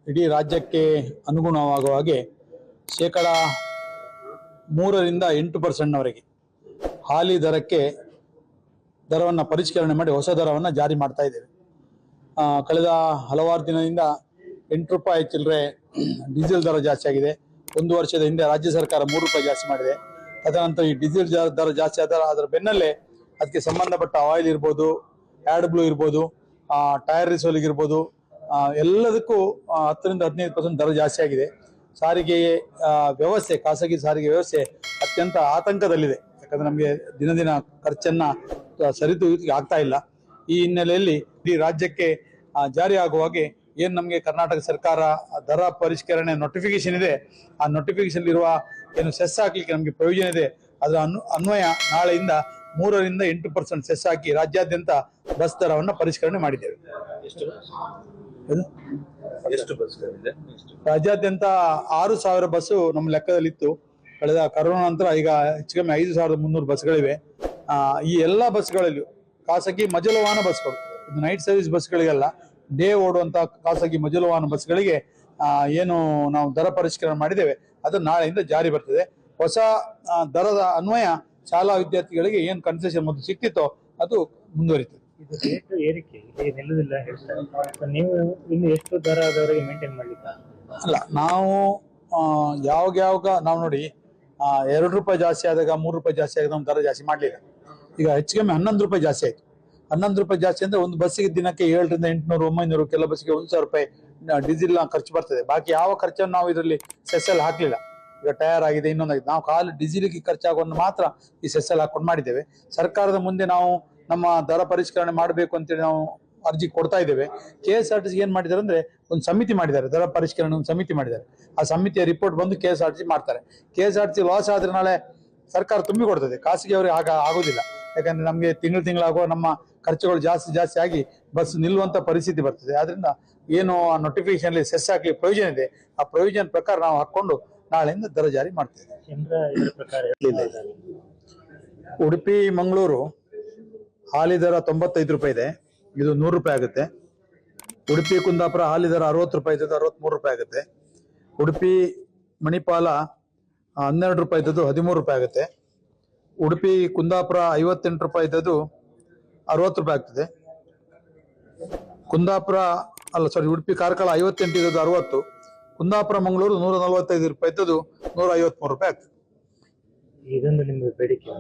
ಇಡೀ ರಾಜ್ಯಕ್ಕೆ ಅನುಗುಣವಾಗುವ ಹಾಗೆ ಶೇಕಡ 3ರಿಂದ 8% ಹಾಲಿ ದರವನ್ನು ಪರಿಷ್ಕರಣೆ ಮಾಡಿ ಹೊಸ ದರವನ್ನು ಜಾರಿ ಮಾಡ್ತಾ ಇದ್ದೇವೆ. ಕಳೆದ ಹಲವಾರು ದಿನದಿಂದ 8 ರೂಪಾಯಿ ಚಿಲ್ಲರೆ ಡೀಸೆಲ್ ದರ ಜಾಸ್ತಿ ಆಗಿದೆ. 1 ವರ್ಷದ ಹಿಂದೆ ರಾಜ್ಯ ಸರ್ಕಾರ 3 ರೂಪಾಯಿ ಜಾಸ್ತಿ ಮಾಡಿದೆ. ತದನಂತರ ಈ ಡೀಸೆಲ್ ದರ ಜಾಸ್ತಿ ಆದ ಅದರ ಬೆನ್ನಲ್ಲೇ ಅದಕ್ಕೆ ಸಂಬಂಧಪಟ್ಟ ಆಯಿಲ್ ಇರ್ಬೋದು, ಆ್ಯಡ್ ಬ್ಲೂ ಇರ್ಬೋದು, ಟೈರ್ ರಿಸೋಲಿಗೆ ಇರ್ಬೋದು, ಎಲ್ಲದಕ್ಕೂ 10ರಿಂದ 15% ದರ ಜಾಸ್ತಿ ಆಗಿದೆ. ಸಾರಿಗೆ ವ್ಯವಸ್ಥೆ, ಖಾಸಗಿ ಸಾರಿಗೆ ವ್ಯವಸ್ಥೆ ಅತ್ಯಂತ ಆತಂಕದಲ್ಲಿದೆ. ಯಾಕಂದ್ರೆ ನಮಗೆ ದಿನ ಖರ್ಚನ್ನ ಸರಿದೂಗಿಸಲಿಕ್ಕೆ ಆಗ್ತಾ ಇಲ್ಲ. ಈ ಹಿನ್ನೆಲೆಯಲ್ಲಿ ಈ ರಾಜ್ಯಕ್ಕೆ ಜಾರಿ ಆಗುವಾಗೆ ಏನು ನಮಗೆ ಕರ್ನಾಟಕ ಸರ್ಕಾರ ದರ ಪರಿಷ್ಕರಣೆ ನೋಟಿಫಿಕೇಶನ್ ಇದೆ, ಆ ನೋಟಿಫಿಕೇಶನ್ ಇರುವ ಏನು ಸೆಸ್ ಹಾಕ್ಲಿಕ್ಕೆ ನಮಗೆ ಪ್ರಯೋಜನ ಇದೆ, ಅದರ ಅನ್ವಯ ನಾಳೆಯಿಂದ 3ರಿಂದ 8% ಸೆಸ್ ಹಾಕಿ ರಾಜ್ಯಾದ್ಯಂತ ಬಸ್ ದರವನ್ನು ಪರಿಷ್ಕರಣೆ ಮಾಡಿದ್ದೇವೆ. ರಾಜ್ಯಾದ್ಯಂತ 6,000 ಬಸ್ಸು ನಮ್ಮ ಲೆಕ್ಕದಲ್ಲಿತ್ತು. ಕಳೆದ ಕರೋನಾ ನಂತರ ಈಗ ಹೆಚ್ಚು ಕಮ್ಮಿ 5,300 ಬಸ್ಗಳಿವೆ. ಈ ಎಲ್ಲ ಬಸ್ಗಳಲ್ಲೂ ಖಾಸಗಿ ಮಜಲು ವಾಹನ ಬಸ್ಗಳು, ಇದು ನೈಟ್ ಸರ್ವಿಸ್ ಬಸ್ಗಳಿಗೆಲ್ಲ, ಡೇ ಓಡುವಂತ ಖಾಸಗಿ ಮಜಲು ವಾಹನ ಬಸ್ಗಳಿಗೆ ಏನು ನಾವು ದರ ಪರಿಷ್ಕರಣೆ ಮಾಡಿದ್ದೇವೆ ಅದು ನಾಳೆಯಿಂದ ಜಾರಿ ಬರ್ತದೆ. ಹೊಸ ದರದ ಅನ್ವಯ ಶಾಲಾ ವಿದ್ಯಾರ್ಥಿಗಳಿಗೆ ಏನು ಕನ್ಸೆಷನ್ ಮೊದಲು ಸಿಕ್ತಿತ್ತೋ ಅದು ಮುಂದುವರಿತದೆ. ಇದು ರೇಟ್ ಏರಿಕೆ ನಿಲ್ಲುವುದಿಲ್ಲ ಹೇಳ್ತಾರೆ, ನೀವು ಇನ್ನು ಎಷ್ಟು ದರದವರೆಗೆ ಮೇಂಟೈನ್ ಮಾಡ್ಲಿಕ್ಕೆ? ಅಲ್ಲ, ನಾವು ಯಾವಾಗ ನಾವು ನೋಡಿ 2 ರೂಪಾಯಿ ಜಾಸ್ತಿ ಆದಾಗ 3 ರೂಪಾಯಿ ಜಾಸ್ತಿ ಆದಾಗ ನಾವು ದರ ಜಾಸ್ತಿ ಮಾಡಲಿಲ್ಲ. ಈಗ ಹೆಚ್ಚು ಕಮ್ಮಿ 11 ರೂಪಾಯಿ ಜಾಸ್ತಿ ಆಯ್ತು. 11 ರೂಪಾಯಿ ಜಾಸ್ತಿ ಅಂದ್ರೆ ಒಂದು ಬಸ್ಸಿಗೆ ದಿನಕ್ಕೆ 700ರಿಂದ 800, 900, ಕೆಲ ಬಸ್ಸಿಗೆ 1,000 ರೂಪಾಯಿ ಡೀಸೆಲ್ ಖರ್ಚು ಬರ್ತದೆ. ಬಾಕಿ ಯಾವ ಖರ್ಚನ್ನು ನಾವು ಇದರಲ್ಲಿ ಸೆಸ್ಸಲ್ಲಿ ಹಾಕ್ಲಿಲ್ಲ. ಈಗ ಟೈರ್ ಆಗಿದೆ, ಇನ್ನೊಂದಾಗಿದೆ, ನಾವು ಖಾಲಿ ಡೀಸೆಲ್ಗೆ ಖರ್ಚಾಗೋದು ಮಾತ್ರ ಈ ಸೆಸ್ಸಲ್ಲಿ ಹಾಕೊಂಡು ಮಾಡಿದ್ದೇವೆ. ಸರ್ಕಾರದ ಮುಂದೆ ನಾವು ನಮ್ಮ ದರ ಪರಿಷ್ಕರಣೆ ಮಾಡಬೇಕು ಅಂತೇಳಿ ನಾವು ಅರ್ಜಿ ಕೊಡ್ತಾ ಇದ್ದೇವೆ. KSRTC ಏನ್ ಮಾಡಿದ್ದಾರೆ ಅಂದ್ರೆ ಒಂದು ಸಮಿತಿ ಮಾಡಿದ್ದಾರೆ, ದರ ಪರಿಷ್ಕರಣೆ ಒಂದು ಸಮಿತಿ ಮಾಡಿದ್ದಾರೆ. ಆ ಸಮಿತಿಯ ರಿಪೋರ್ಟ್ ಬಂದು KSRTC ಮಾಡ್ತಾರೆ. KSRTC ಲಾಸ್ ಆದ್ರೆ ನಾಳೆ ಸರ್ಕಾರ ತುಂಬಿ ಕೊಡ್ತದೆ, ಖಾಸಗಿ ಅವರಿಗೆ ಆಗೋದಿಲ್ಲ. ಯಾಕಂದ್ರೆ ನಮಗೆ ತಿಂಗಳಾಗುವ ನಮ್ಮ ಖರ್ಚುಗಳು ಜಾಸ್ತಿ ಆಗಿ ಬಸ್ ನಿಲ್ಲುವಂತ ಪರಿಸ್ಥಿತಿ ಬರ್ತದೆ. ಆದ್ರಿಂದ ಏನು ಆ ನೋಟಿಫಿಕೇಶನ್ ಸೆಸ್ ಹಾಕಿ ಪ್ರಯೋಜನ ಇದೆ, ಆ ಪ್ರಯೋಜನ ಪ್ರಕಾರ ನಾವು ಹಾಕೊಂಡು ನಾಳೆಯಿಂದ ದರ ಜಾರಿ ಮಾಡ್ತೇವೆ. ಉಡುಪಿ ಮಂಗಳೂರು ಹಾಲಿ ದರ 95 ರೂಪಾಯಿ ಇದೆ, ಇದು 100 ರೂಪಾಯಿ ಆಗುತ್ತೆ. ಉಡುಪಿ ಕುಂದಾಪುರ ಹಾಲಿ ದರ 60 ರೂಪಾಯಿ ಇದ್ದದ್ದು 63 ರೂಪಾಯಿ ಆಗುತ್ತೆ. ಉಡುಪಿ ಮಣಿಪಾಲ 12 ರೂಪಾಯಿ ಇದ್ದದ್ದು 13 ರೂಪಾಯಿ ಆಗುತ್ತೆ. ಉಡುಪಿ ಕುಂದಾಪುರ 58 ರೂಪಾಯಿ ಇದ್ದದ್ದು 60 ರೂಪಾಯಿ ಆಗ್ತದೆ. ಉಡುಪಿ ಕಾರ್ಕಳ 58 ಇದ್ದದ್ದು 60, ಕುಂದಾಪುರ ಮಂಗಳೂರು 145 ರೂಪಾಯಿ ಇದ್ದದ್ದು 153 ರೂಪಾಯಿ ಆಗ್ತದೆ. ಇದೊಂದು ನಿಮ್ಗೆ ಬೇಡಿಕೆ